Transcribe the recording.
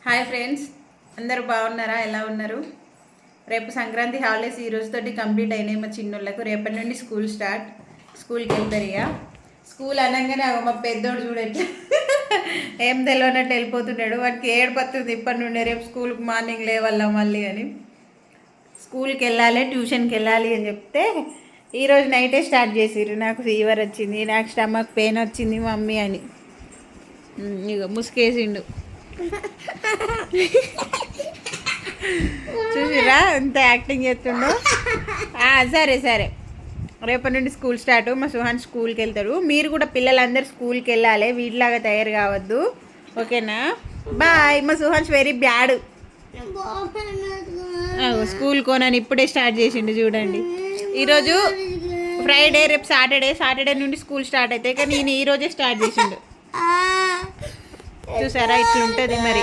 Hi friends, అందరూ బాగున్నారా? ఎలా ఉన్నారు? రేపు సంక్రాంతి హాలిడేస్ ఈ రోజుతోటి కంప్లీట్ అయినాయి మా చిన్నోళ్ళకు. రేపటి నుండి స్కూల్కి వెళ్తారు. ఇక స్కూల్ అనగానే మా పెద్దోడు చూడండి ఏం తెలియనట్టు వెళ్ళిపోతున్నాడు. వాడికి ఏడుపత్తుంది ఇప్పటి నుండి. రేపు స్కూల్కి మార్నింగ్ లేవాలా మళ్ళీ అని. స్కూల్కి వెళ్ళాలి, ట్యూషన్కి వెళ్ళాలి అని చెప్తే ఈరోజు నైటే స్టార్ట్ చేసిర్రు. నాకు ఫీవర్ వచ్చింది, నాకు స్టమక్ పెయిన్ వచ్చింది మమ్మీ అని. ఇక ముసుకేసిండు. చూసిరా ఎంత యాక్టింగ్ చేస్తుండో. సరే సరే, రేపటి నుండి స్కూల్ స్టార్ట్. మా సుహాన్ స్కూల్కి వెళ్తాడు. మీరు కూడా పిల్లలందరూ స్కూల్కి వెళ్ళాలి, వీటిలాగా తయారు కావద్దు, ఓకేనా? బాయ్. మా సుహాన్స్ వెరీ బ్యాడ్. స్కూల్ కోనని ఇప్పుడే స్టార్ట్ చేసిండు చూడండి. ఈరోజు ఫ్రైడే, రేపు సాటర్డే నుండి స్కూల్ స్టార్ట్ అవుతాయి, కానీ ఈయన ఈరోజే స్టార్ట్ చేసిండు. చూసారా, ఇట్లుంటుంది మరి.